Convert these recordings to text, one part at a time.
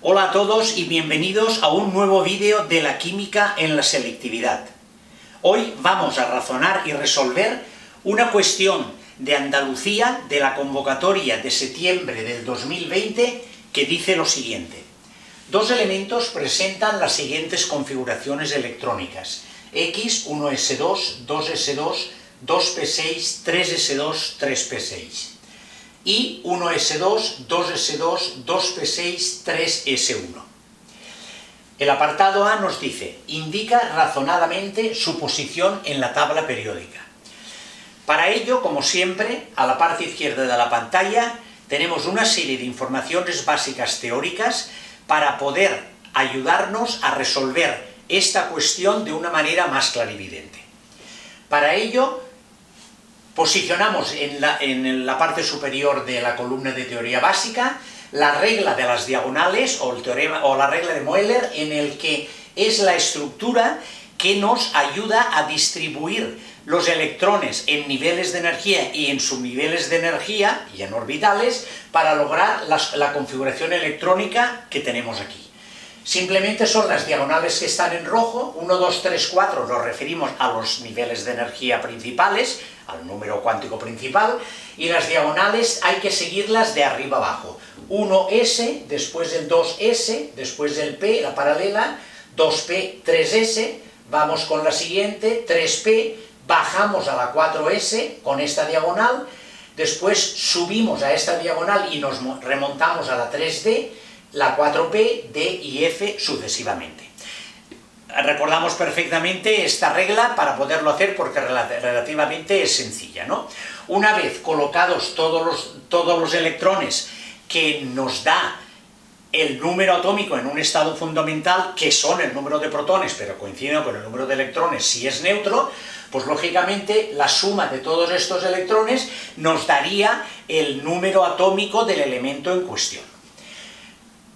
Hola a todos y bienvenidos a un nuevo vídeo de la química en la selectividad. Hoy vamos a razonar y resolver una cuestión de Andalucía de la convocatoria de septiembre del 2020 que dice lo siguiente. Dos elementos presentan las siguientes configuraciones electrónicas: X, 1s2, 2s2, 2p6, 3s2, 3p6. Y 1s2, 2s2, 2p6, 3s1. El apartado A nos dice, indica razonadamente su posición en la tabla periódica. Para ello, como siempre, a la parte izquierda de la pantalla tenemos una serie de informaciones básicas teóricas para poder ayudarnos a resolver esta cuestión de una manera más clarividente. Para ello, posicionamos en la parte superior de la columna de teoría básica la regla de las diagonales o el teorema o la regla de Moeller, en el que es la estructura que nos ayuda a distribuir los electrones en niveles de energía y en subniveles de energía y en orbitales para lograr la configuración electrónica que tenemos aquí. Simplemente son las diagonales que están en rojo, 1, 2, 3, 4, nos referimos a los niveles de energía principales, al número cuántico principal, y las diagonales hay que seguirlas de arriba abajo. 1s, después del 2s, después del p, la paralela, 2p, 3s, vamos con la siguiente, 3p, bajamos a la 4s con esta diagonal, después subimos a esta diagonal y nos remontamos a la 3d, la 4p, d y f sucesivamente. Recordamos perfectamente esta regla para poderlo hacer porque relativamente es sencilla, ¿no? Una vez colocados todos los electrones que nos da el número atómico en un estado fundamental, que son el número de protones, pero coinciden con el número de electrones si es neutro, pues lógicamente la suma de todos estos electrones nos daría el número atómico del elemento en cuestión.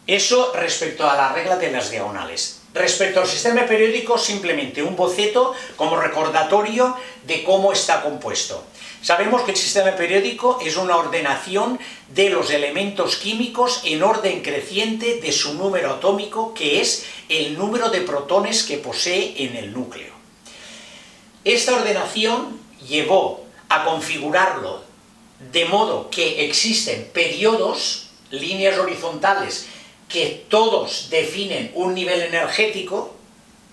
Eso respecto a la regla de las diagonales. Respecto al sistema periódico, simplemente un boceto como recordatorio de cómo está compuesto. Sabemos que el sistema periódico es una ordenación de los elementos químicos en orden creciente de su número atómico, que es el número de protones que posee en el núcleo. Esta ordenación llevó a configurarlo de modo que existen periodos, líneas horizontales, que todos definen un nivel energético,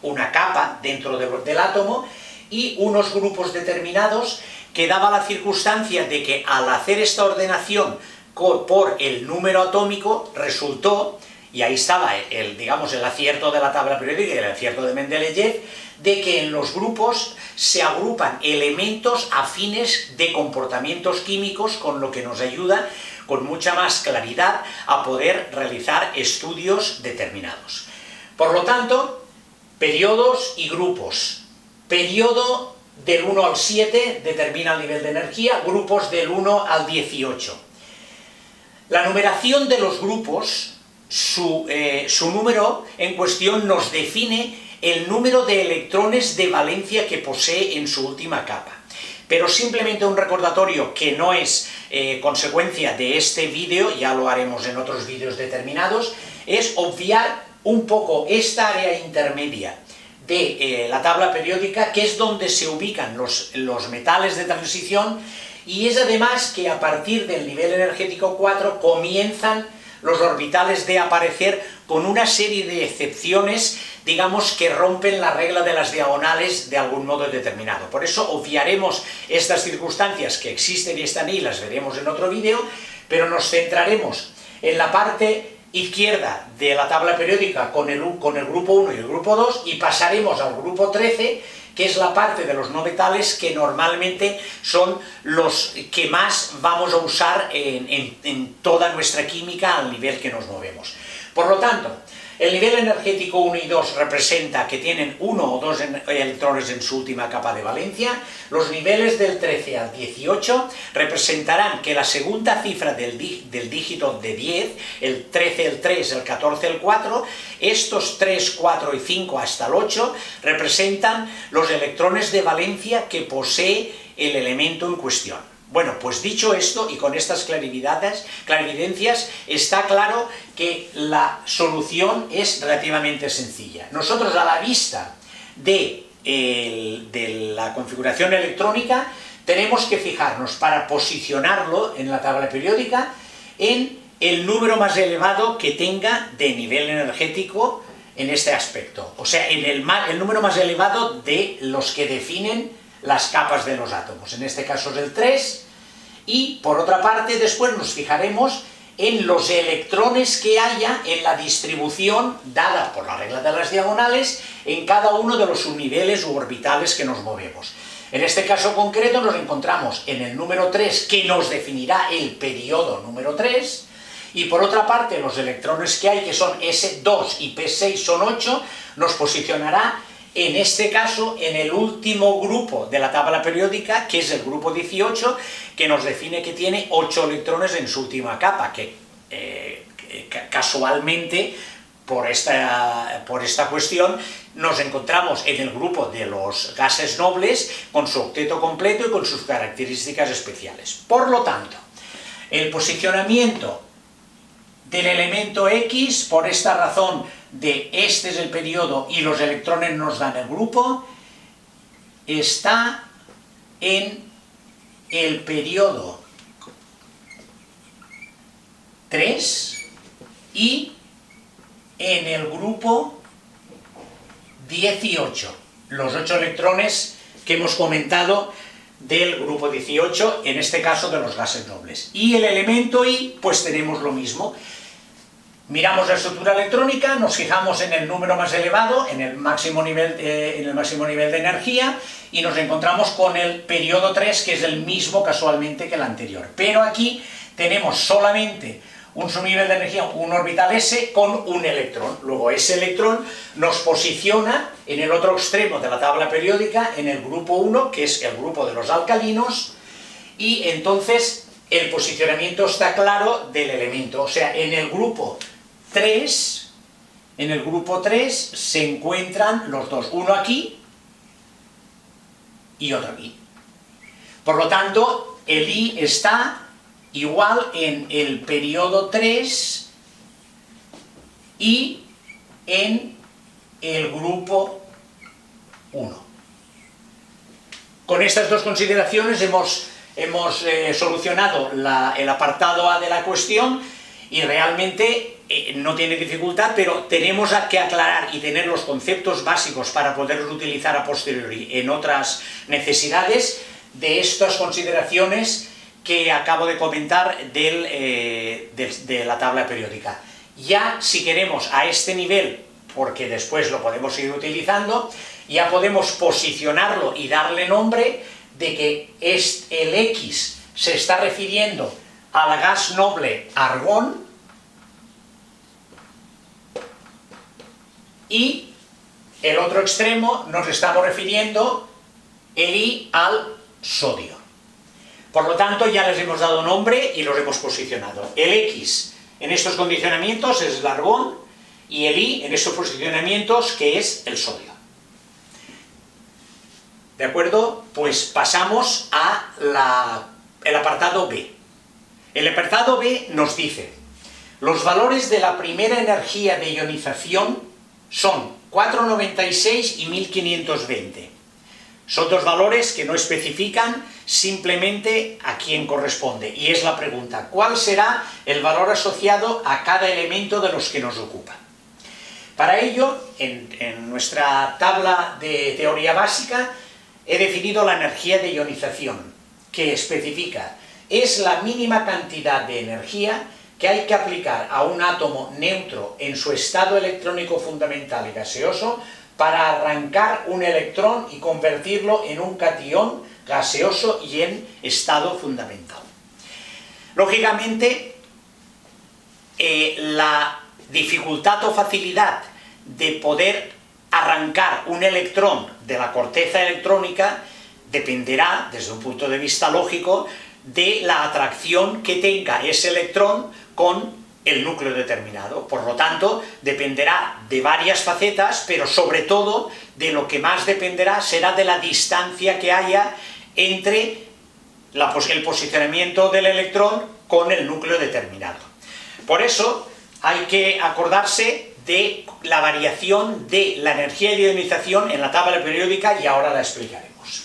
una capa dentro del átomo, y unos grupos determinados que daba la circunstancia de que al hacer esta ordenación por el número atómico resultó, y ahí estaba digamos, el acierto de la tabla periódica y el acierto de Mendeleev, de que en los grupos se agrupan elementos afines de comportamientos químicos, con lo que nos ayuda con mucha más claridad a poder realizar estudios determinados. Por lo tanto, periodos y grupos. Periodo del 1 al 7 determina el nivel de energía, grupos del 1 al 18. La numeración de los grupos, su número en cuestión nos define el número de electrones de valencia que posee en su última capa. Pero simplemente un recordatorio que no es consecuencia de este vídeo, ya lo haremos en otros vídeos determinados, es obviar un poco esta área intermedia de la tabla periódica, que es donde se ubican los metales de transición, y es además que a partir del nivel energético 4 comienzan los orbitales de aparecer con una serie de excepciones, digamos, que rompen la regla de las diagonales de algún modo determinado. Por eso obviaremos estas circunstancias que existen y están ahí, las veremos en otro vídeo, pero nos centraremos en la parte izquierda de la tabla periódica con el grupo 1 y el grupo 2, y pasaremos al grupo 13, que es la parte de los no metales que normalmente son los que más vamos a usar en toda nuestra química al nivel que nos movemos. Por lo tanto, el nivel energético 1 y 2 representa que tienen 1 o 2 electrones en su última capa de valencia. Los niveles del 13 al 18 representarán que la segunda cifra del dígito de 10, el 13 el 3, el 14 el 4, estos 3, 4 y 5 hasta el 8 representan los electrones de valencia que posee el elemento en cuestión. Bueno, pues dicho esto, y con estas clarividencias, está claro que la solución es relativamente sencilla. Nosotros, a la vista de la configuración electrónica, tenemos que fijarnos para posicionarlo en la tabla periódica en el número más elevado que tenga de nivel energético en este aspecto. O sea, en el número más elevado de los que definen las capas de los átomos. En este caso es el 3. Y, por otra parte, después nos fijaremos en los electrones que haya en la distribución dada por la regla de las diagonales en cada uno de los subniveles u orbitales que nos movemos. En este caso concreto nos encontramos en el número 3, que nos definirá el periodo número 3, y por otra parte los electrones que hay, que son S2 y P6 son 8, nos posicionará en este caso en el último grupo de la tabla periódica, que es el grupo 18, que nos define que tiene 8 electrones en su última capa, que casualmente, por esta cuestión, nos encontramos en el grupo de los gases nobles con su octeto completo y con sus características especiales. Por lo tanto, el posicionamiento del elemento X, por esta razón de este es el periodo y los electrones nos dan el grupo, está en el periodo 3 y en el grupo 18, los 8 electrones que hemos comentado del grupo 18, en este caso de los gases nobles. Y el elemento I, pues tenemos lo mismo. Miramos la estructura electrónica, nos fijamos en el número más elevado, en el máximo nivel de energía, y nos encontramos con el periodo 3, que es el mismo casualmente que el anterior. Pero aquí tenemos solamente un subnivel de energía, un orbital S con un electrón. Luego ese electrón nos posiciona en el otro extremo de la tabla periódica, en el grupo 1, que es el grupo de los alcalinos, y entonces el posicionamiento está claro del elemento. O sea, en el grupo 3 se encuentran los dos, uno aquí y otro aquí. Por lo tanto, el I está igual en el periodo 3 y en el grupo 1. Con estas dos consideraciones hemos solucionado el apartado A de la cuestión, y realmente no tiene dificultad, pero tenemos que aclarar y tener los conceptos básicos para poderlos utilizar a posteriori en otras necesidades de estas consideraciones que acabo de comentar de la tabla periódica. Ya si queremos a este nivel, porque después lo podemos seguir utilizando, ya podemos posicionarlo y darle nombre de que el X se está refiriendo al gas noble argón y el otro extremo nos estamos refiriendo el I al sodio. Por lo tanto, ya les hemos dado nombre y los hemos posicionado. El X en estos condicionamientos es el argón y el I en estos posicionamientos, que es el sodio. ¿De acuerdo? Pues pasamos al apartado B. El apartado B nos dice: los valores de la primera energía de ionización son 496 y 1520. Son dos valores que no especifican simplemente a quién corresponde. Y es la pregunta: ¿cuál será el valor asociado a cada elemento de los que nos ocupa? Para ello, en nuestra tabla de teoría básica, he definido la energía de ionización, que especifica: es la mínima cantidad de energía que hay que aplicar a un átomo neutro en su estado electrónico fundamental y gaseoso para arrancar un electrón y convertirlo en un catión gaseoso y en estado fundamental. Lógicamente, la dificultad o facilidad de poder arrancar un electrón de la corteza electrónica dependerá, desde un punto de vista lógico, de la atracción que tenga ese electrón con el núcleo determinado. Por lo tanto, dependerá de varias facetas, pero sobre todo de lo que más dependerá será de la distancia que haya entre el posicionamiento del electrón con el núcleo determinado. Por eso hay que acordarse de la variación de la energía de ionización en la tabla periódica y ahora la explicaremos.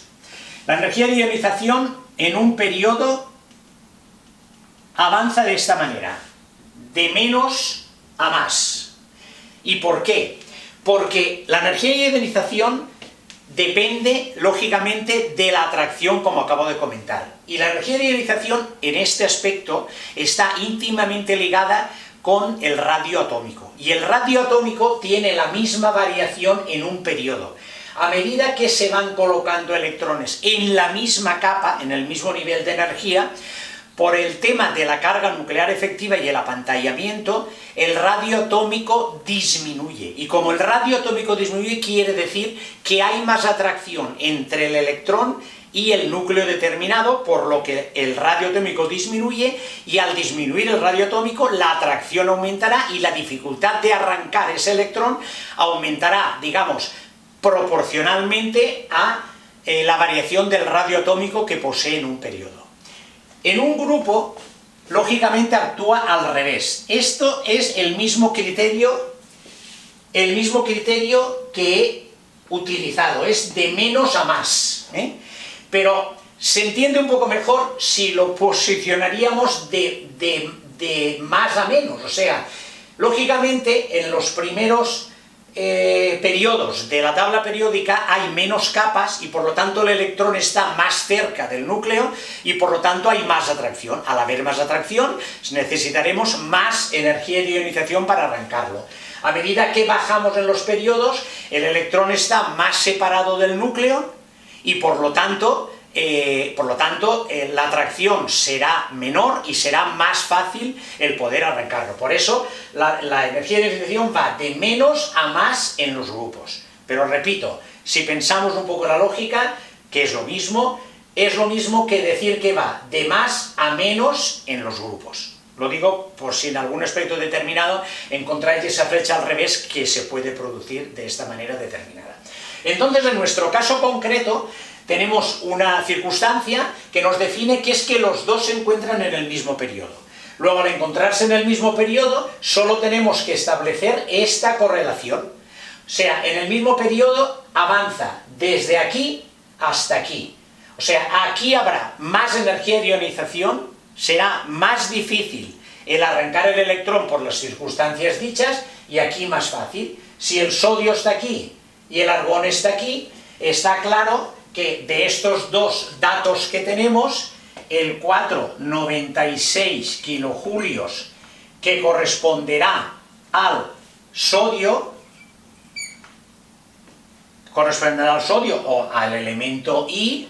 La energía de ionización en un periodo avanza de esta manera, de menos a más. ¿Y por qué? Porque la energía de ionización depende, lógicamente, de la atracción, como acabo de comentar. Y la energía de ionización, en este aspecto, está íntimamente ligada con el radio atómico. Y el radio atómico tiene la misma variación en un periodo. A medida que se van colocando electrones en la misma capa, en el mismo nivel de energía, por el tema de la carga nuclear efectiva y el apantallamiento, el radio atómico disminuye. Y como el radio atómico disminuye, quiere decir que hay más atracción entre el electrón y el núcleo determinado, por lo que el radio atómico disminuye, y al disminuir el radio atómico, la atracción aumentará y la dificultad de arrancar ese electrón aumentará, digamos, proporcionalmente a la variación del radio atómico que posee en un periodo. En un grupo, lógicamente, actúa al revés. Esto es el mismo criterio que he utilizado, es de menos a más, Pero se entiende un poco mejor si lo posicionaríamos de más a menos. O sea, lógicamente, en los primeros periodos de la tabla periódica hay menos capas y por lo tanto el electrón está más cerca del núcleo y por lo tanto hay más atracción. Al haber más atracción necesitaremos más energía de ionización para arrancarlo. A medida que bajamos en los periodos, el electrón está más separado del núcleo y por lo tanto la atracción será menor y será más fácil el poder arrancarlo. Por eso la energía de ionización va de menos a más en los grupos. Pero repito, si pensamos un poco la lógica, que es lo mismo que decir que va de más a menos en los grupos. Lo digo por si en algún aspecto determinado encontráis esa flecha al revés que se puede producir de esta manera determinada. Entonces, en nuestro caso concreto, tenemos una circunstancia que nos define que es que los dos se encuentran en el mismo periodo. Luego, al encontrarse en el mismo periodo, solo tenemos que establecer esta correlación. O sea, en el mismo periodo avanza desde aquí hasta aquí. O sea, aquí habrá más energía de ionización, será más difícil el arrancar el electrón por las circunstancias dichas, y aquí más fácil. Si el sodio está aquí y el argón está aquí, está claro que de estos dos datos que tenemos, el 4,96 kilojulios que corresponderá al sodio, o al elemento I,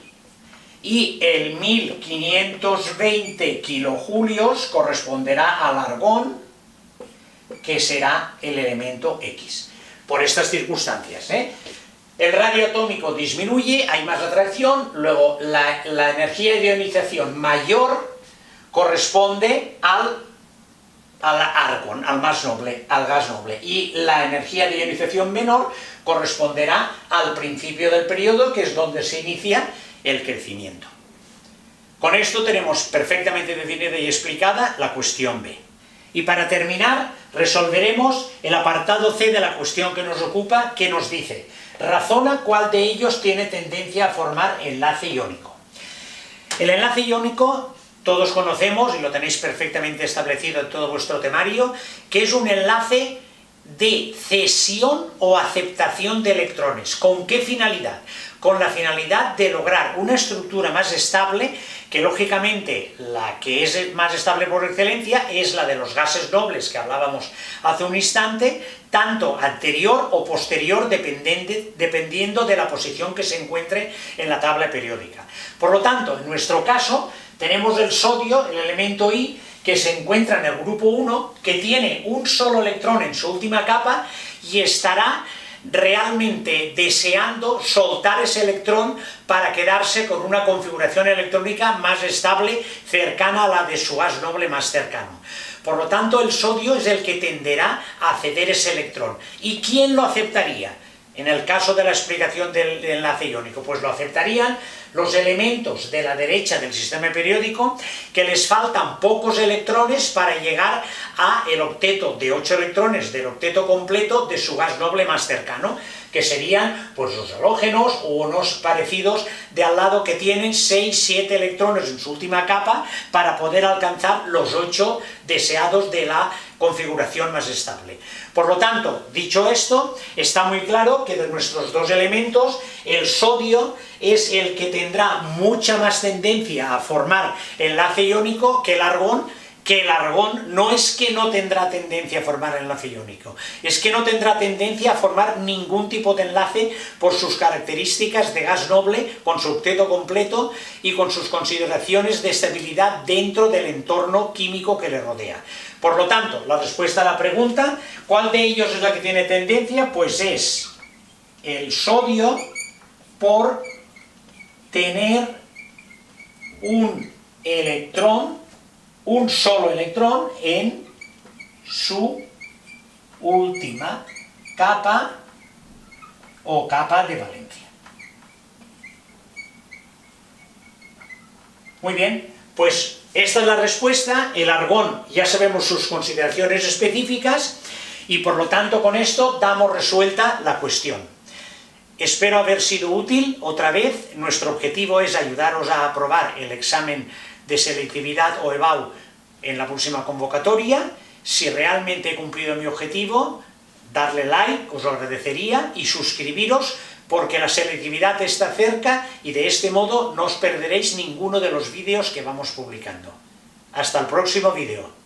y el 1520 kilojulios corresponderá al argón, que será el elemento X. Por estas circunstancias, El radio atómico disminuye, hay más atracción, luego la energía de ionización mayor corresponde al argón, al gas noble, y la energía de ionización menor corresponderá al principio del periodo, que es donde se inicia el crecimiento. Con esto tenemos perfectamente definida y explicada la cuestión B. Y para terminar, resolveremos el apartado C de la cuestión que nos ocupa, que nos dice: razona cuál de ellos tiene tendencia a formar enlace iónico. El enlace iónico todos conocemos, y lo tenéis perfectamente establecido en todo vuestro temario, que es un enlace de cesión o aceptación de electrones. ¿Con qué finalidad? Con la finalidad de lograr una estructura más estable, que lógicamente la que es más estable por excelencia es la de los gases nobles que hablábamos hace un instante, tanto anterior o posterior dependiendo de la posición que se encuentre en la tabla periódica. Por lo tanto, en nuestro caso, tenemos el sodio, el elemento I, que se encuentra en el grupo 1, que tiene un solo electrón en su última capa y estará realmente deseando soltar ese electrón para quedarse con una configuración electrónica más estable, cercana a la de su gas noble más cercano. Por lo tanto, el sodio es el que tenderá a ceder ese electrón. ¿Y quién lo aceptaría? en el caso de la explicación del enlace iónico? Pues lo aceptarían los elementos de la derecha del sistema periódico que les faltan pocos electrones para llegar al octeto de 8 electrones del octeto completo de su gas noble más cercano, que serían pues los halógenos o unos parecidos de al lado que tienen 6-7 electrones en su última capa para poder alcanzar los 8 deseados de la configuración más estable. Por lo tanto, dicho esto, está muy claro que de nuestros dos elementos, el sodio es el que tendrá mucha más tendencia a formar enlace iónico que el argón no es que no tendrá tendencia a formar enlace iónico, es que no tendrá tendencia a formar ningún tipo de enlace por sus características de gas noble, con su octeto completo y con sus consideraciones de estabilidad dentro del entorno químico que le rodea. Por lo tanto, la respuesta a la pregunta, ¿cuál de ellos es la que tiene tendencia? Pues es el sodio, por tener un solo electrón en su última capa o capa de valencia. Muy bien, pues esta es la respuesta. El argón ya sabemos sus consideraciones específicas y por lo tanto con esto damos resuelta la cuestión. Espero haber sido útil otra vez. Nuestro objetivo es ayudaros a aprobar el examen de selectividad o EBAU en la próxima convocatoria. Si realmente he cumplido mi objetivo, darle like, os lo agradecería, y suscribiros porque la selectividad está cerca y de este modo no os perderéis ninguno de los vídeos que vamos publicando. Hasta el próximo vídeo.